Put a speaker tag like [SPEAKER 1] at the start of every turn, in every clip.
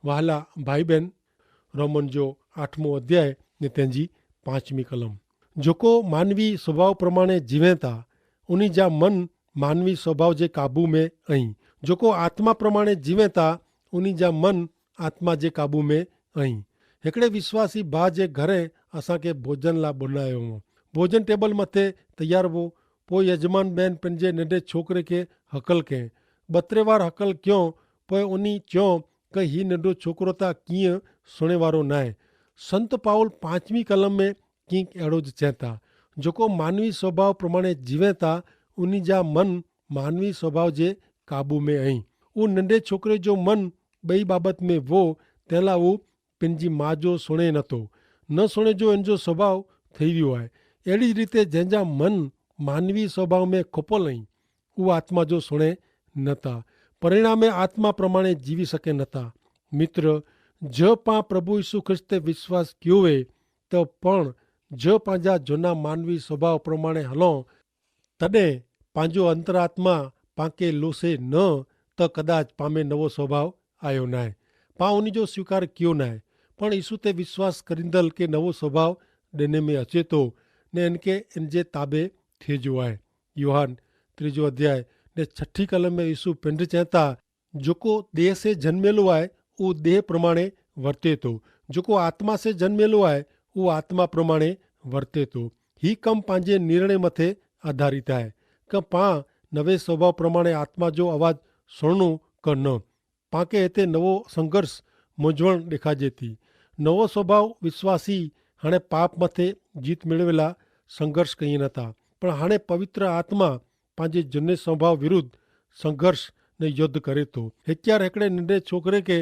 [SPEAKER 1] वहाला भाई बहन, रोमन जो 8मो अध्याय ने तेंजी 5मी कलम। जोको मानवी स्वभाव प्रमाणे जीवे था उन्हीं जा मन मानवी स्वभाव जे काबू में आई। जोको आत्मा प्रमाणे जीवे था उन्हीं जा मन आत्मा जे काबू में आई। हिकिड़े विश्वासी भाउ जे घरे असांखे भोजन लाइ बुलायो हो। भोजन टेबल मथे तैयार हो। पोइ यजमान बहन पंहिंजे नंढे छोकिरे खे हकल कयईं। 32 बार हकल कयो। पोइ उन चयो कि हीउ नंढो छोकिरो त कीअं सुणे वारो न आहे। संत पाउल 5वीं कलम में कीअं अहिड़ो ज चए था, जेको मानवी स्वभाव प्रमाणे जीवे था उन जा मन मानवी स्वभाव जे काबू में आई। उहो नंढे छोकिरे जो मन ॿई बाबति में वो, तंहिं लाइ उहो पंहिंजी माउ जो सुणे नथो, न सुणे जो इन जो स्वभाव थी वियो आहे। अहिड़ी रीते जंहिंजा मन मानवी स्वभाव में खुपियल आहिनि उहा आत्मा जो सुणे नथा, परिणाम में आत्मा प्रमाणे जीवी सघे नथा। मित्र, जो पां प्रभु यीशु ख्रिस्त ते विश्वास कयो वे त पण जो पंहिंजा झूना मानवी स्वभाव प्रमाणे हलो तॾहिं पंहिंजो अंतरात्मा पांखे लोसे न त कदाच पामे नवो स्वभाव आयो न आहे। पां उन जो स्वीकार कयो न आहे, पण यीशु ते विश्वास करींदल के नवो स्वभाव ॾिने में अचे थो ने इनके इन जे ताबे थिएजो आहे। योहान 3 अध्याय ने 6 कलम में यीशु पिंड चए था, जेको देह से जन्मेलो आहे उहो देह प्रमाणे वर्ते थो, जेको आत्मा से जन्मेलो आहे उहो आत्मा प्रमाणे वर्ते थो। ही कम पंहिंजे निर्णय मथे आधारित आहे कि पां नवे स्वभाव प्रमाणे आत्मा जो आवाज़ सुणनो क न। पांखे हिते नवो संघर्ष मुंझवण ॾेखारिजे थी। नवो स्वभाव विश्वासी हाणे पाप मथे जीत मेળવેલા संघर्ष कई नथा, पर हाणे पवित्र आत्मा पंहिंजे झूने स्वभाव विरुद्ध संघर्ष ने युद्ध करे थो। हिकिड़े नंढे छोकिरे खे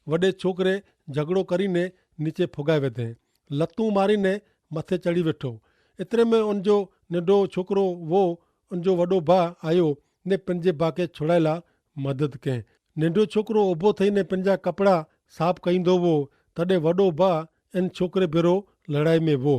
[SPEAKER 1] वॾे छोकिरे झगड़ो करीने नीचे फुगाए विधे, लतूं मारीने मथे चढ़ी वेठो। एतिरे में उनजो नंढो छोकिरो वो उनजो वॾो भाउ आयो ने पंहिंजे भाउ खे छुड़ाए लाइ मदद कयईं। नंढो छोकिरो ऊभो थईने पंहिंजा कपिड़ा साफ़ कईंदो हो, तॾहिं वॾो भाउ इन छोकिरे भेरो लड़ाई में वो।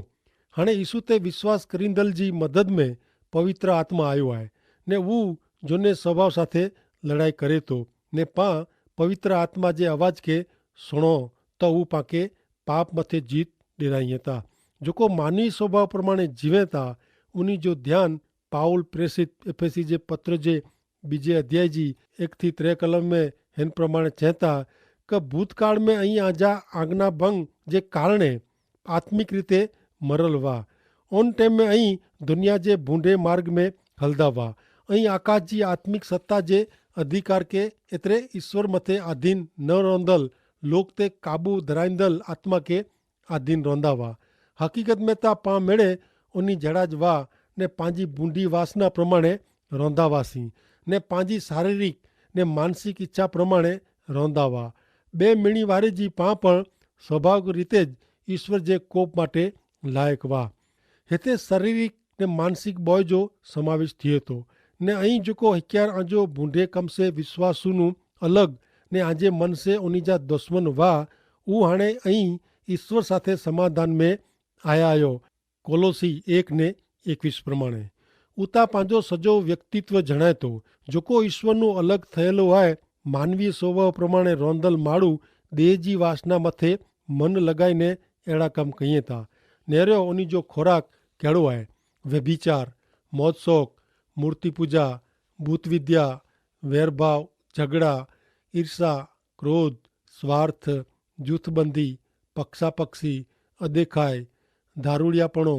[SPEAKER 1] हाणे यीशु ते विश्वास करींदल जी मदद में पवित्र आत्मा आयो आहे ने हू झूने स्वभाव साथे लड़ाई करे थो ने पां पवित्र आत्मा जे आवाज़ खे सुणो त हू पांखे पाप मथे जीत ॾिराईं था। जेको मानवी स्वभाव प्रमाणे जीवे था उन जो ध्यानु पाउल प्रेसित एफेसी जे पत्र जे 2 अध्याय जी 1 થી 3 कलम में हिन प्रमाणे चए था कि भूतकाल में અહીં आजा आज्ञा भंग जे कारणे आत्मिक रीते मरल हुआ। उन टाइम में અહીં दुनिया जे भूंडे मार्ग में हलदा हुआ। અહીં आकाश जी आत्मिक सत्ता जे अधिकार के एतिरे ईश्वर मथे अधीन न रहंदल लोक ते काबू धराईंदल आत्मा के अधीन रहंदा हुआ। हकीकत में त पां मेड़े उन जड़ा ज हुआ ने पंहिंजी बूंदी वासना प्रमाणे रहंदा हुआसीं ने पंहिंजी शारीरिक ने मानसिक इच्छा प्रमाणे रहंदा हुआ। बे मीणी वारे जी पां पण स्वाभाविक रीते ज ईश्वर जे कोप माटे लायक हुआ। हिते शारीरिक ने मानसिक बोय जो समावेश थिए थो ने અહીં जेको हिकियार आंजो बूंढे कम से विश्वासुनु अलग ने आंजे मन से उन जा दुश्मन हुआ उहो हाणे અહીં ईश्वर साथे समाधान में आया आयो। कोलोसी 1 ने 21 प्रमाणे उता पंहिंजो सॼो व्यक्तित्व जणाए थो। जेको ईश्वरनु अलग थियलो आहे मानवीय स्वभाव प्रमाणे रहंदल माण्हू देह जी वासना मथे मन लॻाईने अहिड़ा कम कईं था। नेरियो उन जो खुराक कहिड़ो आहे? व्यभिचार, मौज शौक़, मूर्ति पूजा, भूत विद्या, वैरभाव, झगड़ा, ईर्षा, क्रोध, स्वार्थ, जूथबंदी, पक्षापक्षी, अदेखाए, दारूड़ियापणो,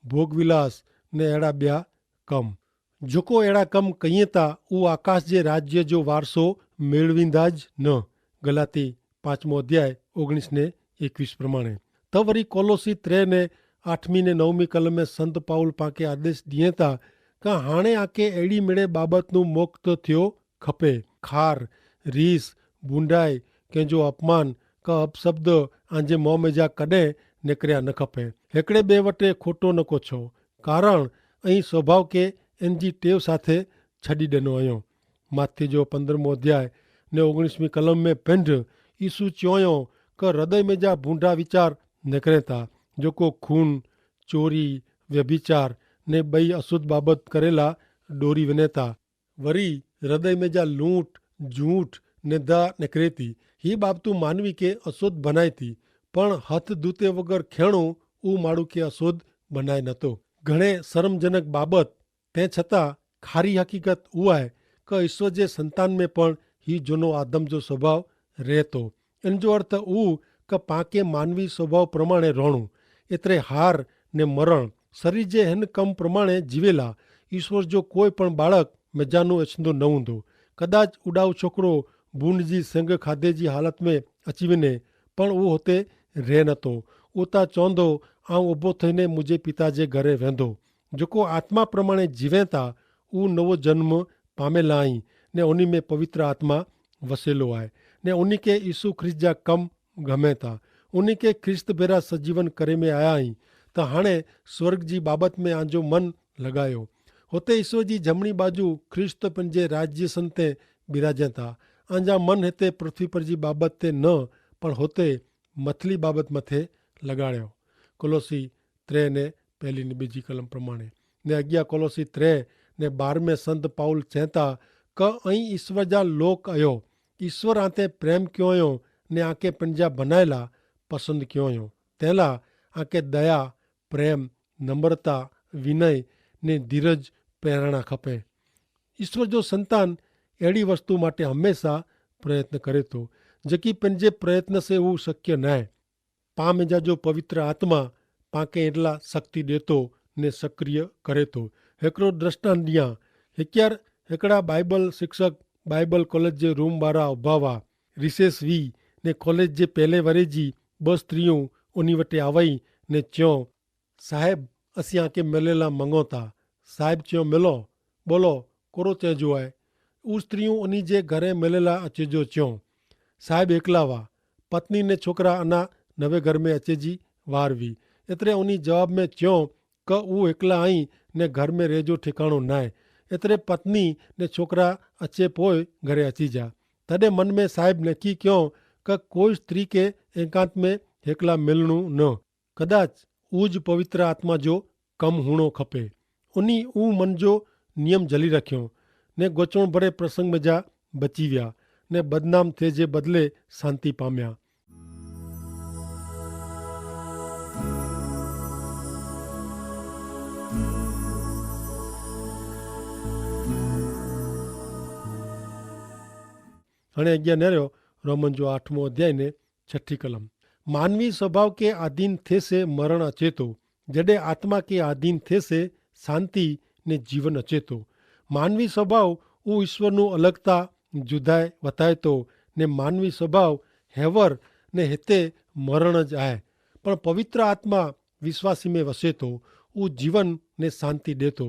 [SPEAKER 1] भोगविलास ने अहिड़ा ॿिया कम। जेको अहिड़ा कम कईं था उहो आकाश जे राज्य जो वारसो मेળવીंदा ज न। गलाती 5 अध्याय 19 ने 21 प्रमाणे। त वरी कोलोसी 3 ने 8वीं ने 9वीं कलम में संत पाउल पांखे आदेश ॾिए था कि हाणे आके अहिड़ी मिड़े बाबतनु मुक्त थियो खपे। खार, रीस, बूंडाई, कंहिंजो अपमान का अपशब्द आंजे मुंहं में जा कॾहिं निकिरिया न खपे। हिकिड़े ॿिए वटि खोटो न कोछो, कारण અહીં स्वभाव के इन जी टेव साथे छॾी ॾिनो आहियूं। माथी जो 15 अध्याय ने 19वीं कलम में पिंड यीशु चयो कि हृदय में जा बूंडा वीचार निकिरे था, जेको खून, चोरी, व्यभिचार ने ॿई अशुद्ध बाबत करेला डोरी वञे था। वरी हृदय में जा लूट, झूठ નિંદા નીકળી હતી। ही બાબતું માનવી કે અશુદ્ધ બનાવી હતી, પણ હાથ ધૂતે વગર ખેણું માળું કે અશુદ્ધ બનાય નહોતો। ઘણે શરમજનક બાબત તે છતાં ખારી હકીકત आहे કે ઈશ્વર જે સંતાન में પણ ही જૂનો આદમ जो સ્વભાવ રહેતો। એનો જો અર્થ કે પાકે માનવી સ્વભાવ પ્રમાણે રોણું એટલે હાર ને મરણ શરીર જે હેન કમ પ્રમાણે જીવેલા। ઈશ્વર જો કોઈ પણ બાળક મજાનું એચંદો ન हूंदो। કદાચ ઉડાવ છોકરો बूंद जी संग खाधे जी हालत में अची वञे पण उहो हुते रहे नथो। उहो त चवंदो आउं उभो थीने मुंहिंजे पिता जे घरे वेंदो। जेको आत्मा प्रमाणे जीवे था उहो नवो जन्म पामेला आहीं ने उन में पवित्र आत्मा वसेलो आहे ने उन खे यीशु ख्रिस्त जा कम गमे था। उन खे ख्रिस्त भेरा सजीवन करे में आया आहीं त हाणे स्वर्ग जी बाबत में आंजो मन लॻायो। हुते ईश्वर जी जमणी बाजू ख्रिस्त पंहिंजे राज्य सन ते बिराजे था। आंजा मन हिते पृथ्वी पर जी बाबत ते न पण हुते मथली बाबत मथे लॻाड़ियो। कोलोसी 3 ने 1 ने 2 कलम प्रमाणे ने अॻियां कोलोसी 3 ने 12 संत पाउल चवनि था क ऐं ईश्वर जा लोक आहियो। ईश्वर आते प्रेम कयो हुयो ने आके पंहिंजा बनायला पसंदि कयो हुयो। तंहिंला आके दया प्रेम नम्रता विनय ने धीरज पहिरणा खपे। ईश्वर जो संतान अहिड़ी वस्तु માટે હંમેશા પ્રયત્ન કરે તો જેकी पंहिंजे प्रयत्न से हू शक्य न आहे। पाम जा जो पवित्र आत्मा पाके एटला शक्ति ॾिए ने सक्रिय करे थो। हिकिड़ो दृष्टांत ॾियां। हिकिड़ा बाइबल शिक्षक बाइबल कॉलेज जे रूम वारा उभा हुआ। रिसेस हुई ने कॉलेज जे पहले वरे जी 2 स्त्रियूं उन वटि आवई ने चयो साहिब असीं आके मिले ला मंगो था। साहिब चयो मिलो बोलो कोरो चइजो आहे। उहे स्त्रियूं उन जे घरे मिले ला अचे जो चयो। साहिब एकला हुआ। पत्नी ने छोकरा अना नवे घर में अचे जी वार हुई। एतिरे उन जवाब में चयो क उहो एकला आई ने घर में रहिजो ठिकाणो न आहे। एतिरे पत्नी ने छोकरा अचे पोइ घरे अची जा। तॾहिं मन में साहिब नकी कयो क कोई स्त्री के एकांत में एकला मिलणो न। कदाच उज पवित्र आत्मा जो कम हुणो खपे। उन मन जो नियम जली रखियो ने गोचण भरे प्रसंग में जा बची विया ने बदनाम थे जे बदले शांति पाम्या। हाणे अॻियां निहारियो रोमन जो 8 अध्याय ने 6 कलम। मानवी स्वभाव के अधीन थे से मरण अचे तो जॾहिं आत्मा के अधीन थे से शांति ने जीवन अचे तो। मानवी स्वभाव उहो ईश्वरનું અલગતા જુદાય વતાય તો ને માનવી સ્વભાવ હેવર ને હિતે મરણ જ आहे। પણ પવિત્ર આત્મા વિશ્વાસી में વસે તો उहो जीवन ने शांति ॾिए थो।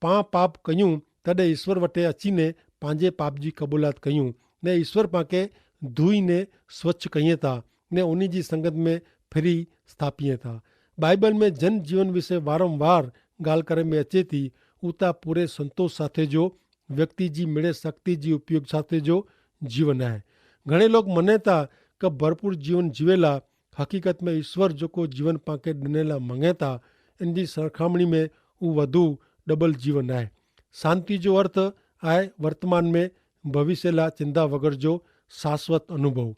[SPEAKER 1] पाप कयूं तॾहिं ईश्वर वटि अची ने पंहिंजे पाप जी क़बूलात कयूं ने ईश्वर पाके धोई ने स्वच्छ कयूं था ने उन जी संगत में फिरी स्थापीए था। बाइबल में जन जीवन विषय वारंवार ॻाल्हि करे में अचे थी। उता पूरे संतोष साथे जो व्यक्ति जी मिड़े शक्ति जी उपयोग साथे जो जीवन है। घणे लोग मने था कि भरपूर जीवन जीवेला हकीकत में ईश्वर जो को जीवन पाके ॾिनेला मंगे था इन जी सरखामणी में वो वधु डबल जीवन है। शांति जो अर्थ आहे वर्तमान में भविष्य ला चिंता वगर जो शाश्वत अनुभव।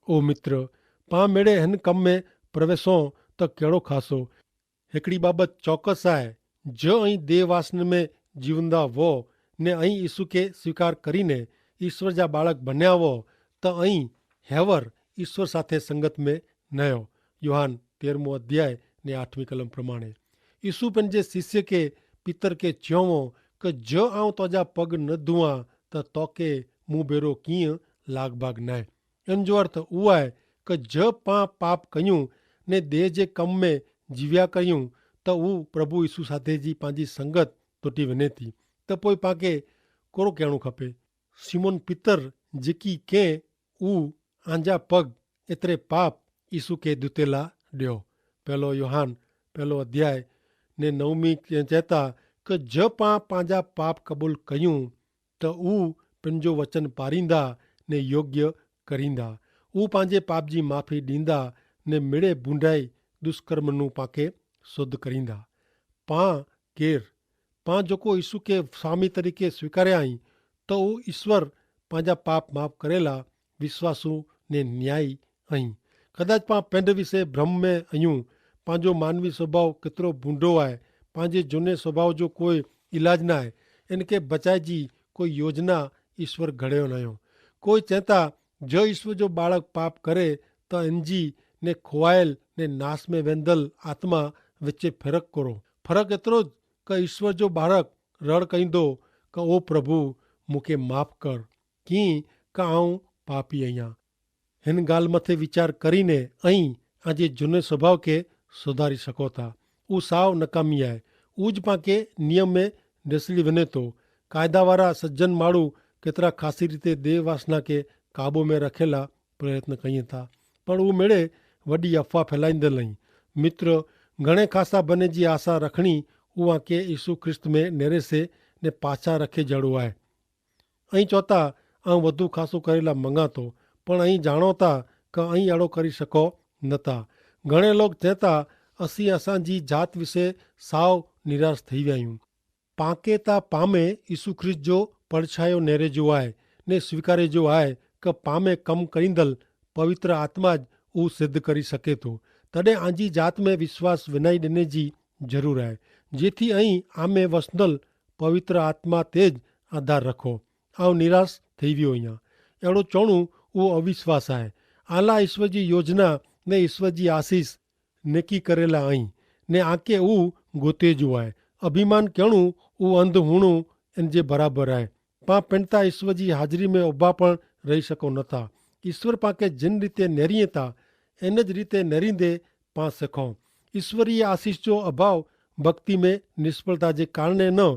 [SPEAKER 1] ओ मित्र पा मेड़े हिन कम में प्रवेशो तो कहिड़ो खासो। हिकिड़ी बाबत चौकस आहे जो ऐं देहवासन में जीवंदा वो ने ऐं यीशु के स्वीकार करीने ईश्वर जा बालक बन्या वो त ऐं हैवर ईश्वर साथे संगत में नयो। योहान 13 अध्याय ने 8 कलम प्रमाणे यीशु पंहिंजे शिष्य के पितर के चयो कि जो आऊं तुंहिंजा पग न धोआं त तोखे मूं भेरो कीअं लाग भाग न आहे। इन जो अर्थ उहो आहे कि जो पाप कयूं ने देह जे कम में जीव्या कयूं त उहो प्रभु यीशु साथे जी पंहिंजी संगत टुटी वञे थी त पोइ पाके कोरो कहिड़ो खपे। सिमोन पितर जेकी कंहिं ऊ आंजा पग एतिरे पाप यीशु के दुतेला ॾियो। 1 योहान 1 अध्याय ने 9 चेता कि जो पंहिंजा पाप क़बूल कयूं त ऊ पंहिंजो वचन पारींदा ने योग्य करींदा। ऊ पंहिंजे पाप जी माफ़ी ॾींदा ने मिड़े बूंडाई दुष्कर्मनु पाके शुद्ध करींदा। पां जेको यीशु के स्वामी तरीक़े स्वीकारिया आहीं त उहो ईश्वर पंहिंजा पाप माफ़ करेला विश्वासू ने न्याय आई। कदाच पां पिंड विषय भ्रम में आहियूं। पंहिंजो मानवी स्वभाव केतिरो बूंडो आहे। पंहिंजे झूने स्वभाव जो कोई इलाज न आहे। इनखे बचाए जी कोई योजना ईश्वर घड़ियो न हुयो। कोई चवंदा जो ईश्वर जो बालक पाप करे त इनजी ने खोवायल ने नाश में वेंदल आत्मा विच फ़र्क़ु करो। फ़र्क़ु एतिरो क ईश्वर जो बालक रड़ कईंदो क ओ प्रभु मूंखे माफ़ कर कीअं क आऊं पापी आहियां। हिन ॻाल्हि मथे वीचार करीने ऐं अॼु झूने स्वभाव खे सुधारी सघो था। उहो साव नकामी आहे। उज पांखे नियम में ॾिसड़ी वञे थो। क़ाइदा वारा सज्जन माण्हू केतिरा ख़ासी रीते देह वासना खे काबू में रखियल प्रयत्न कयूं था, पर उहो मेड़े वॾी अफ़वाह फैलाईंदड़ आहिनि। मित्र घणे ख़ासा बने जी आशा रखणी उहा के यीशु ख्रिस्त में नेरे से ने पाछा रखे जहिड़ो आहे। ऐं चओ था ऐं वधू ख़ासो करेला मंगा थो, पण ऐं ॼाणो था क ऐं अहिड़ो करे सघो नथा। घणे लोग चवनि था असीं असांजी जात विषय साव निराश थी विया आहियूं। पाके था पामे यीशु ख्रिस्त जो परछायो नेरे जो आहे ने स्वीकारे जो आहे क पामे कमु करींदल पवित्र आत्मा उहो सिद्ध करी सघे थो। तॾहिं आंजी जात में विश्वास विनाई ॾिने जी ज़रूरु आहे, जेथी ऐं आमे वसंदल पवित्र आत्मा तेज आधार रखो। ऐं निराश थी वियो आहियां अहिड़ो चवणो उहो अविश्वास आहे। आला ईश्वर जी योजना ने ईश्वर जी आसीस नेकी करेला आई ने आके उहो गोते जो आहे। अभिमान करणो उहो अंध हुअणो इन जे बराबरि आहे। पां पिण था ईश्वर जी हाज़िरी में उभापण रही सघो नथा। ईश्वर पांखे जिन रीते नेरीए था इन ज रीते नेरींदे पां सिखूं। ईश्वरीय आसीस जो अभाव भक्ति में निष्फलता जे कारणे न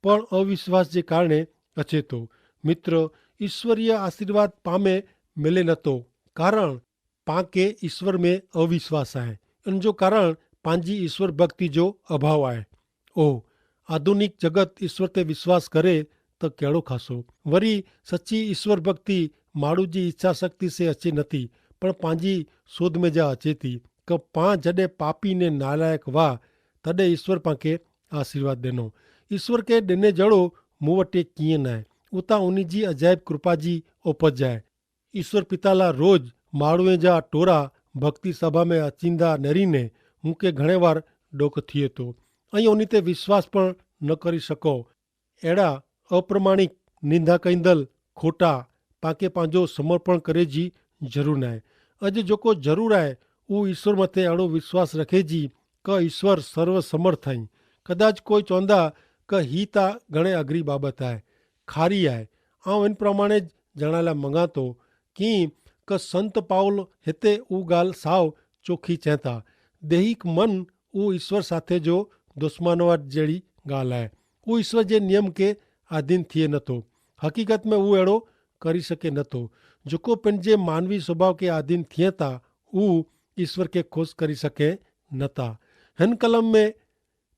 [SPEAKER 1] पण अविश्वास जे कारणे अचे थो। मित्र ईश्वरीय आशीर्वाद पामे मिले नथो कारण पांखे ईश्वर में अविश्वास आहे। इन जो कारण पंहिंजी ईश्वर भक्ति जो अभाव आहे। ओ आधुनिक जगत ईश्वर ते विश्वास करे त कहिड़ो ख़ासो। वरी सची ईश्वर भक्ति माण्हू जी इच्छा शक्ति से अचे नथी पण पंहिंजी सोध में जा अचे थी क पां जॾहिं पापी ने नालायक हुआ तॾहिं ईश्वर पांखे आशीर्वाद ॾिनो। ईश्वर खे ॾिने जहिड़ो मूं वटि कीअं न आहे। उतां उन जी अजाइब कृपा जी उपज आहे। ईश्वर पिता ला रोज़ माण्हूअ जा टोरा भक्ति सभा में अचींदा नेरीने मूंखे घणे बार ॾोख थिए थो ऐं उन ते विश्वास पण न करी सघो। अहिड़ा अप्रमाणिक निंदा कईंदल खोटा पांखे पंहिंजो समर्पण करे जी ज़रूरु न आहे। अॼु जेको ज़रूरु आहे उहो ईश्वर मथे अहिड़ो विश्वास रखे जी क ईश्वर सर्व समर्थ आहिनि। कदाच कोई चवंदा क ही त घणे अघरी बाबति आहे, खारी आहे। ऐं इन प्रमाणे ॼाणण लाइ मंगा थो कीअं क संत पाउल हिते उहा ॻाल्हि साव चोखी चए था। दैहिक मन उहो ईश्वर साथे जो दुश्मनवाद जहिड़ी ॻाल्हि आहे। उहो ईश्वर जे नियम खे अधीन थिए नथो। हक़ीक़त में उहो अहिड़ो करी सघे नथो। जेको पंहिंजे मानवी स्वभाव खे अधीन थिए था उहो ईश्वर खे ख़ुशि करे सघे नथा। हिन कलम में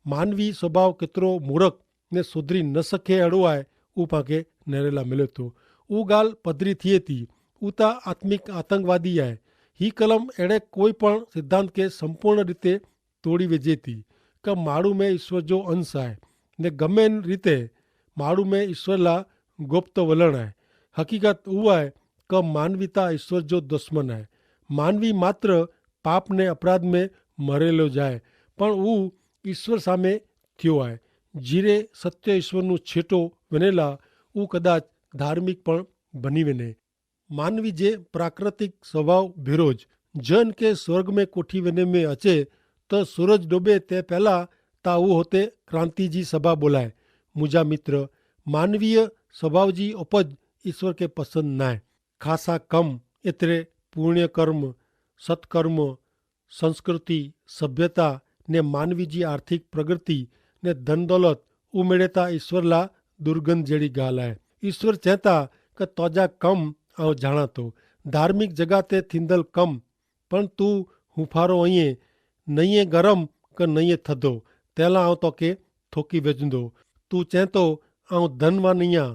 [SPEAKER 1] मानवी स्वभाव केतिरो मूर्ख ने सुधरी न सघे अहिड़ो आहे उहो पांखे नेरेला मिले थो। उहा ॻाल्हि पधरी थिए थी। उहा त आत्मिक आतंकवादी आहे। ही कलम अहिड़े कोई पण सिद्धांत खे संपूर्ण रीते तोड़ी विझे थी क माण्हू में ईश्वर जो अंश आहे ने गमे रीते माण्हू में ईश्वर ला गुप्त वलण आहे। हक़ीक़त उहा आहे क मानवीता ईश्वर जो दुश्मन आहे। मानवी मात्र पाप ने अपराध में मरेलो जाए पण उहो ईश्वर सामे थियो आहे। जीरे सत्य ईश्वरનું छेटो वञेला उहो कदाच धार्मिक पण बनी वञे। मानवी जे प्राकृतिक स्वभाव विरोध जन के स्वर्ग में कोठी वञे में अचे त सूरज डूबे ते पहला ता उहो हुते क्रांति जी सभा बोलाए। मुंहिंजा मित्र मानवीय स्वभाव जी उपज ईश्वर खे पसंदि न आहे। ख़ासा कम एतिरे पुण्य कर्म सत्कर्म संस्कृति सभ्यता ने मानवी जी आर्थिक प्रगति ने धन दौलत उमेड़े था ईश्वर ला दुर्गंध जहिड़ी ॻाल्हि आहे। ईश्वर चए था क तोजा कम ऐं ॼाणा थो धार्मिक जॻह ते थींदल कम पण तूं हुफारो आहीं न ईअं गरम क न ईअं थधो तंहिं लाइ आउं तोखे थोकी विझंदो। तूं चए थो आउं धनवान आहियां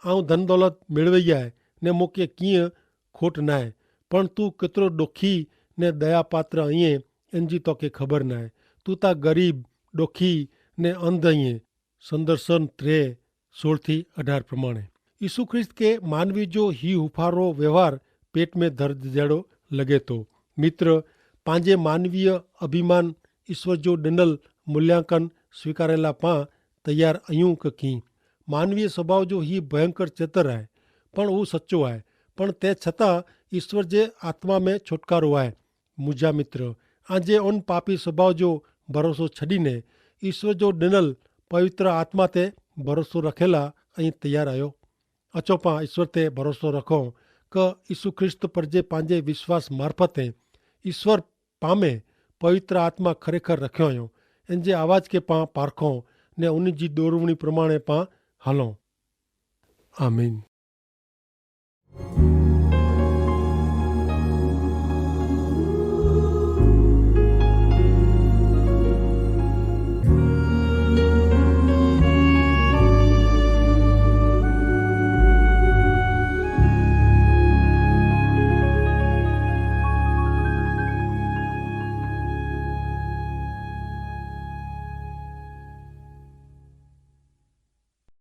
[SPEAKER 1] ऐं धन दौलत मिड़वई आहे ने मूंखे कीअं खोट न आहे पण तूं केतिरो ॾुखी ने दया पात्र आहीं इन जी तोखे ख़बर न आहे। तूं त ग़रीब ॾुखी ने अंध आहीं। संदर्शन 3:16-18 प्रमाणे यीशु ख्रिस्त के मानवी जो ही हुफारो व्यवहार पेट में दर्द जहिड़ो लॻे थो। मित्र, पंहिंजे मानवीय अभिमान ईश्वर जो ॾिनल मूल्यांकन स्वीकारे लाइ पाण तयारु आहियूं की मानवीय स्वभाव जो ही भयंकर चित्र आहे, पण उहो सचो आहे। पण तंहिं छतां ईश्वर जे आत्मा में छुटकारो आहे। मुंहिंजा मित्र, अॼु उन पापी स्वभाव जो भरोसो छॾीने ईश्वर जो ॾिनल पवित्र आत्मा ते भरोसो रखियल आहे ऐं तयारु आहियो। अचो पाण ईश्वर ते भरोसो रखूं कि यीशु ख्रिस्त पर जे पंहिंजे विश्वास मार्फत ईश्वर पामे पवित्र आत्मा खरेखर रखियो आहियूं। इन जे आवाज़ खे पाण पारखूं ने उन जी ॾोरवणी प्रमाणे पाण हलूं। आमीन।